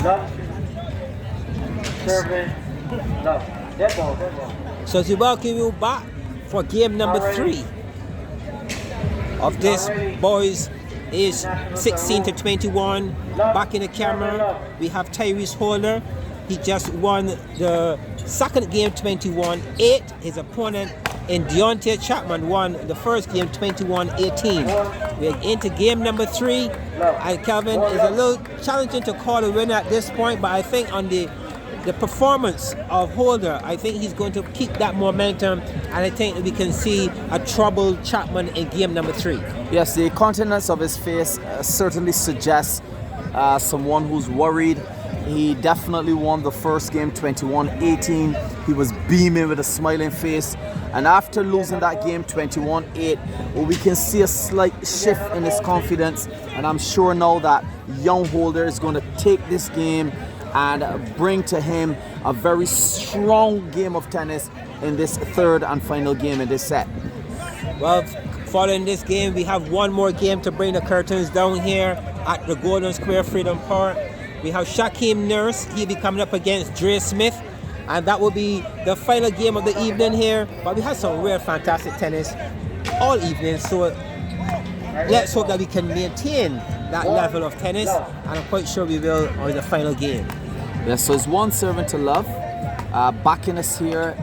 Love. Serving. Love. Dead ball, dead ball. So we welcome you back for game number 3 of this boys is 16 to 21. Back in the camera, we have Tyrease Holder. He just won the second game 21-8. His opponent in Deontae Chapman won the first game 21-18. We're into game number 3, and Kelvin is a little challenging to call a winner at this point, but I think on the performance of Holder, I think he's going to keep that momentum, and I think we can see a troubled Chapman in game number 3. Yes, the countenance of his face certainly suggests someone who's worried. He definitely won the first game 21-18. He was beaming with a smiling face. And after losing that game 21-8, we can see a slight shift in his confidence. And I'm sure now that young Holder is going to take this game and bring to him a very strong game of tennis in this third and final game in this set. Well, following this game, we have one more game to bring the curtains down here at the Golden Square Freedom Park. We have Shaquem Nurse. He'll be coming up against Dre Smith, and that will be the final game of the evening here. But we have some real fantastic tennis all evening, so let's hope that we can maintain that level of tennis, and I'm quite sure we will on the final game. Yeah, so it's 1-7 to love. Backing us here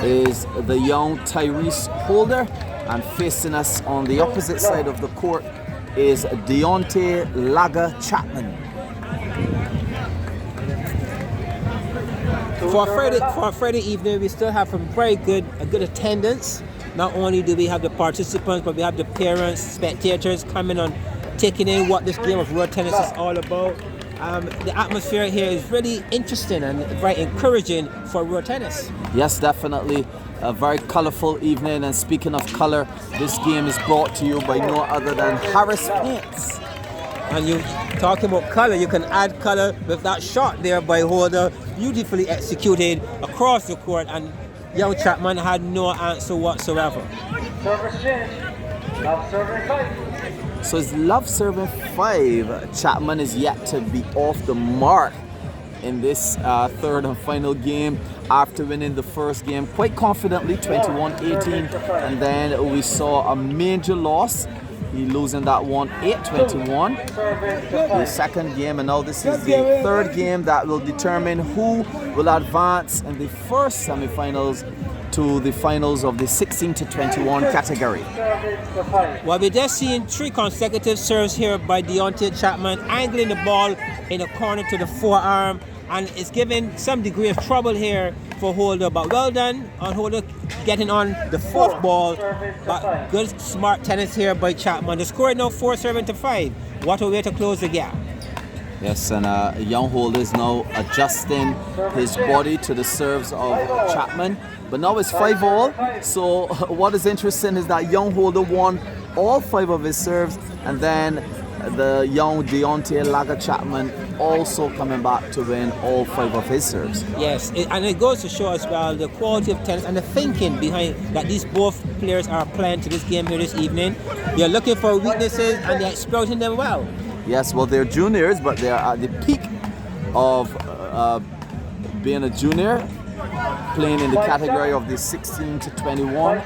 is the young Tyrease Holder, and facing us on the opposite side of the court is Deontae Chapman. For a Friday evening, we still have a good attendance. Not only do we have the participants, but we have the parents, spectators coming on, taking in what this game of road tennis is all about. The atmosphere here is really interesting and very encouraging for road tennis. Yes, definitely. A very colorful evening, and speaking of color, this game is brought to you by no other than Harris Paints. And you talking about color, you can add color with that shot there by Holder, beautifully executed across the court, and young Chapman had no answer whatsoever. So it's love serving 5. Chapman is yet to be off the mark in this third and final game after winning the first game quite confidently 21-18, and then we saw a major loss. He losing that one 8-21, the second game, and now this is the third game that will determine who will advance in the first semifinals to the finals of the 16 to 21 category. Well, we're just seeing 3 consecutive serves here by Deontae Chapman, angling the ball in the corner to the forearm, and it's giving some degree of trouble here for Holder, but well done on Holder getting on the 4th ball. But good smart tennis here by Chapman. The score is now 4-7-5. What a way to close the gap. Yes, and young Holder is now adjusting his body to the serves of Chapman. But now it's 5-all. So what is interesting is that young Holder won all 5 of his serves, and then the young Deontae Chapman also coming back to win all 5 of his serves. Yes, and it goes to show as well the quality of tennis and the thinking behind that these both players are playing to this game here this evening. They're looking for weaknesses and they're exploiting them well. Yes, well, they're juniors, but they're at the peak of being a junior, playing in the category of the 16 to 21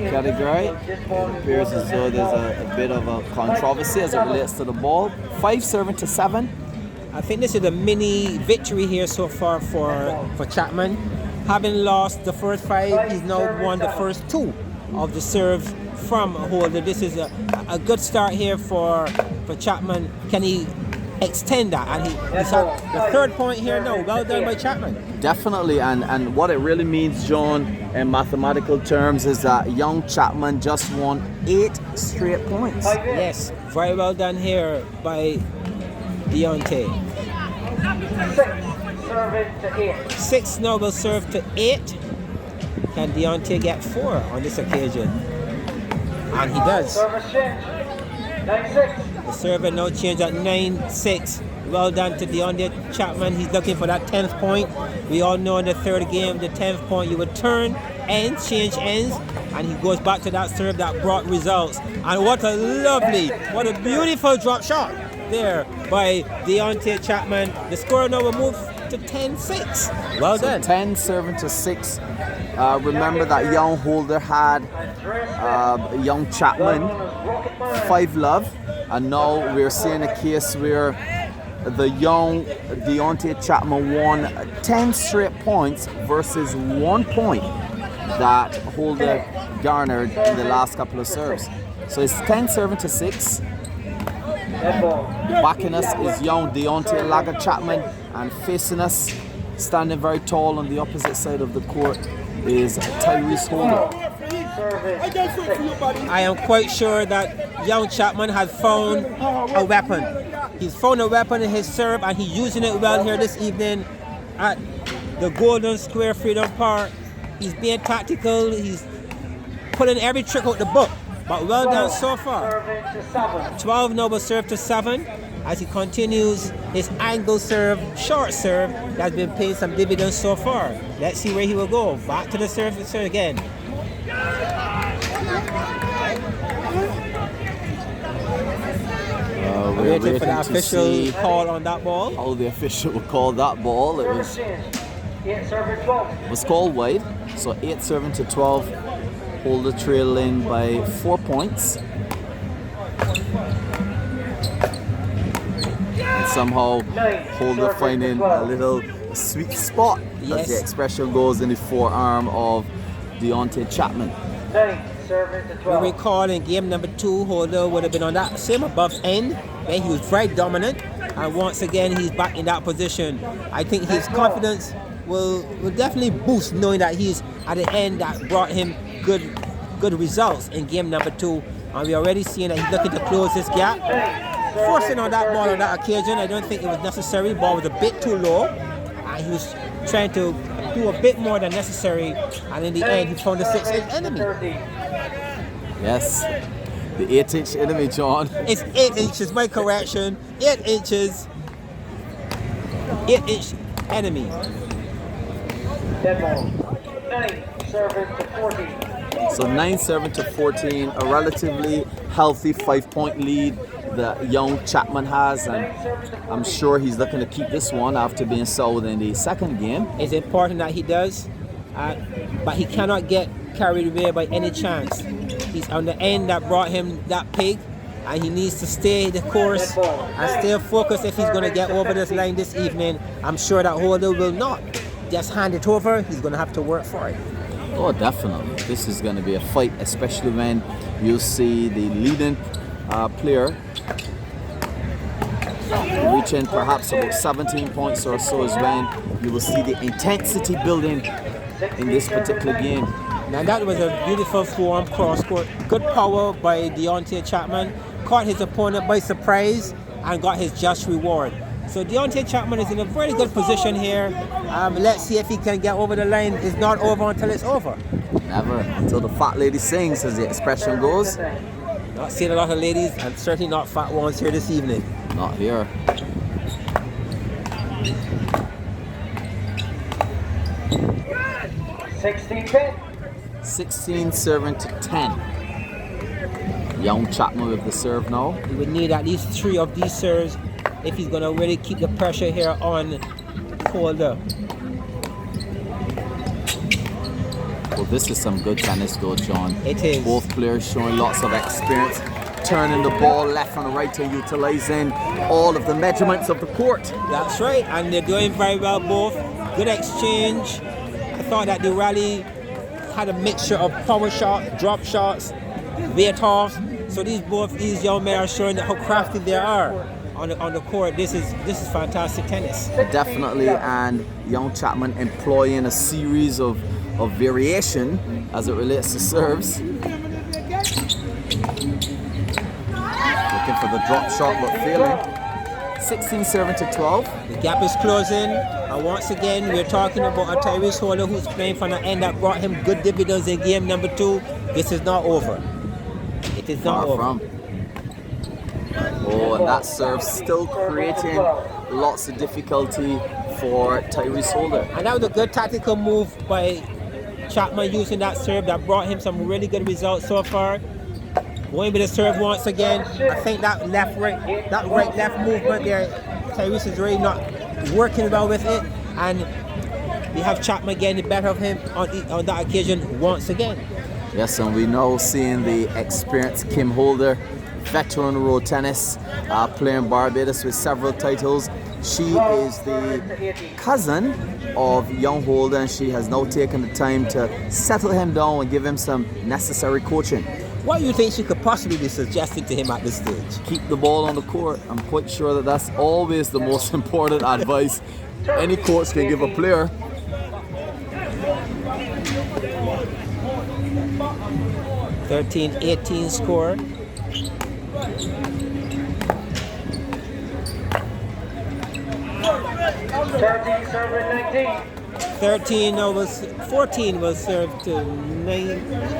category. It appears as though there's a bit of a controversy as it relates to the ball. 5-7-7. I think this is a mini victory here so far for Chapman. Having lost the first 5, he's now won the first 2 of the serve from Holder. This is a good start here for Chapman. Can he extend that? And he's at the 3rd point here now. Well done by Chapman. Definitely, and what it really means, John, in mathematical terms, is that young Chapman just won 8 straight points. Yes, very well done here by Deontae. 6 now will serve to 8. Can Deontae get 4 on this occasion? And he does. The server now changed at 9-6. Well done to Deontae Chapman. He's looking for that 10th point. We all know in the 3rd game, the 10th point you would turn ends, change ends, and he goes back to that serve that brought results. And what a beautiful drop shot there by Deontae Chapman. The score now will move to 10-6. Well done. 10 serving to 6. Remember that young holder had young Chapman 5 love, and now we're seeing a case where the young Deontae Chapman won 10 straight points versus 1 point that holder garnered in the last couple of serves. So it's 10 serving to 6. Backing us is young Deontae Lager Chapman, and facing us, standing very tall on the opposite side of the court, is Tyrease Holder. I am quite sure that young Chapman has found a weapon. He's found a weapon in his serve, and he's using it well here this evening at the Golden Square Freedom Park. He's being tactical. He's pulling every trick out the book. But well done so far. 12 noble serve to 7 as he continues his angle serve, short serve that's been paying some dividends so far. Let's see where he will go. Back to the serve again. We're waiting for the official call on that ball. How the official will call that ball. It was called wide. So 8 serving to 12. Holder trailing by 4 points. And somehow Holder finding a little sweet spot, as the expression goes, in the forearm of Deontae Chapman. We recall in game number 2, Holder would have been on that same above end when he was very dominant, and once again he's back in that position. I think his confidence will definitely boost knowing that he's at the end that brought him good results in game number 2, and we're already seeing that he's looking to close this gap. Forcing on that ball on that occasion, I don't think it was necessary. The ball was a bit too low, and he was trying to do a bit more than necessary, and in the end he found the 6-inch enemy. Yes, the 8-inch enemy, John. It's 8 inches, my correction. 8 inches. 8-inch enemy. Dead ball. 9 serving to 14. So 9 serving to 14, a relatively healthy 5-point lead that young Chapman has, and I'm sure he's looking to keep this one after being sold in the second game. It's important that he does, but he cannot get carried away by any chance. He's on the end that brought him that pig, and he needs to stay the course and stay focused if he's going to get over this line this evening. I'm sure that Holder will not just hand it over. He's going to have to work for it. Oh, definitely. This is going to be a fight, especially when you see the leading player reaching perhaps about 17 points or so, is when you will see the intensity building in this particular game. Now that was a beautiful form cross court. Good power by Deontae Chapman. Caught his opponent by surprise and got his just reward. So Deontae Chapman is in a very good position here. Let's see if he can get over the line. It's not over until it's over. Never until the fat lady sings, as the expression goes. Not seeing a lot of ladies, and certainly not fat ones here this evening. Not here. $16-10. 16 serving to 10. Young Chapman with the serve now. He would need at least 3 of these serves if he's going to really keep the pressure here on Holder. Well, this is some good tennis though, John. It is. Both players showing lots of experience, turning the ball left and right and utilizing all of the measurements of the court. That's right, and they're doing very well both. Good exchange. I thought that the rally had a mixture of power shots, drop shots, weight offs. So these young men are showing how crafty they are on the court. This is fantastic tennis. Definitely, and young Chapman employing a series of variation as it relates to serves. Looking for the drop shot but failing. 16 serving to 12. The gap is closing, and once again we're talking about a Tyrease Holder who's playing from the end that brought him good dividends in game number 2. This is not over. It is not over. From. Oh, and that serve still creating lots of difficulty for Tyrease Holder. And that was a good tactical move by Chapman using that serve that brought him some really good results so far. Going with the serve once again. I think that right-left movement there, Tyrease is really not working well with it, and we have Chapman getting the better of him on that occasion once again. Yes, and we now seeing the experienced Kim Holder, veteran road tennis, playing Barbados with several titles. She is the cousin of young Holder, and she has now taken the time to settle him down and give him some necessary coaching. What do you think she could possibly be suggesting to him at this stage? Keep the ball on the court. I'm quite sure that that's always the most important advice any coach can give a player. (13-18) score. (13) was 14 was served to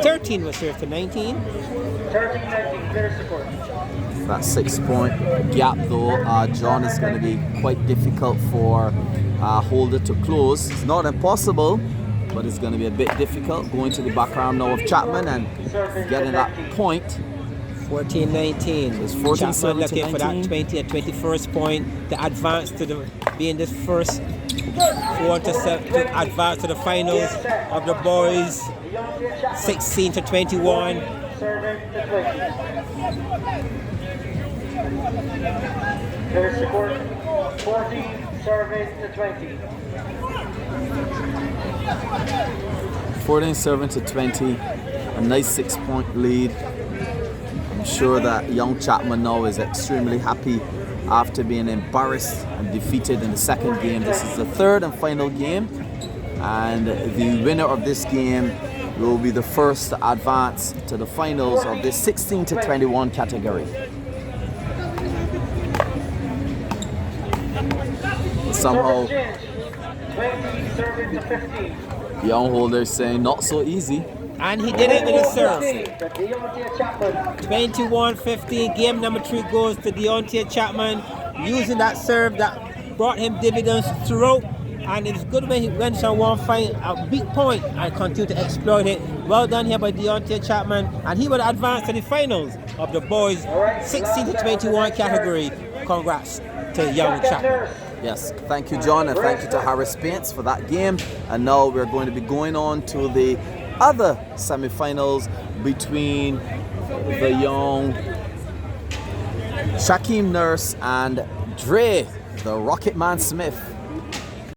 13 was served to 19. 13-19, clear support. That 6-point gap though, John, is going to be quite difficult for Holder to close. It's not impossible, but it's going to be a bit difficult going to the back arm now of Chapman and getting that point. 14-19. It's 14 Chapman looking 19. for that 20 and 21st point to advance to being this first four to advance to the finals of the boys. 16-21. Serving to 20. Clear support. 14, serving to 20. 14 serving to 20. A nice 6-point lead. I'm sure that young Chapman now is extremely happy after being embarrassed and defeated in the second game. This is the third and final game, and the winner of this game will be the first to advance to the finals of this 16-21 category. Somehow, 20, serving to 15. young Holder is saying not so easy. And he did it with a serve. The Deontae Chapman. 21-15. Game number 3 goes to Deontae Chapman using that serve that brought him dividends throughout. And it's good when he went someone find a big point and continue to exploit it. Well done here by Deontae Chapman, and he will advance to the finals of the boys 16-21 category. Congrats to young Chapman. Yes, thank you, John, and thank you to Harris Paints for that game. And now we're going to be going on to the other semifinals between the young Shaquem Nurse and Dre, the Rocket Man Smith.